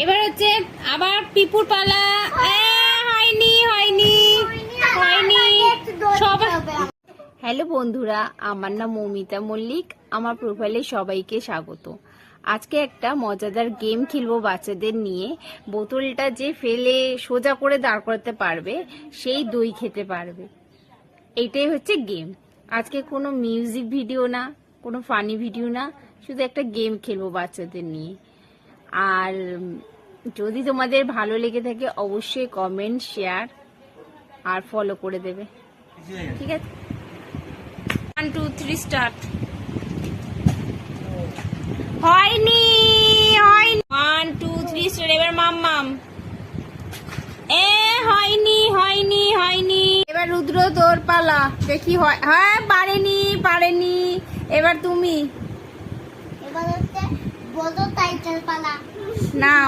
এবার হচ্ছে আবার পিপুর পালা। হয়নি হয়নি হয়নি সবাই। হ্যালো বন্ধুরা, আমার নাম মৌমিতা মল্লিক। আমার প্রোফাইলে সবাইকে স্বাগত। আজকে একটা মজাদার গেম খেলবো বাচ্চাদের নিয়ে। বোতলটা যে ফেলে সোজা করে দাঁড় করাতে পারবে সেই দই খেতে পারবে। এইটাই হচ্ছে গেম। আজকে কোনো মিউজিক ভিডিও না, কোনো ফানি ভিডিও না, শুধু একটা গেম খেলবো বাচ্চাদের নিয়ে। আর যদি তোমাদের ভালো লেগে থাকে অবশ্যই কমেন্ট, শেয়ার আর ফলো করে দেবে, ঠিক আছে? 1 2 3 স্টার্ট। হয়নি হয়নি 1 2 3 স্টার্ট। এবার মাম্মাম। হয়নি হয়নি হয়নি। এবার রুদ্র তোর পালা, দেখি হয়। হ্যাঁ, পারেনি পারেনি। এবার তুমি। এবার হচ্ছে বলো টাইটেল পালা। নাও।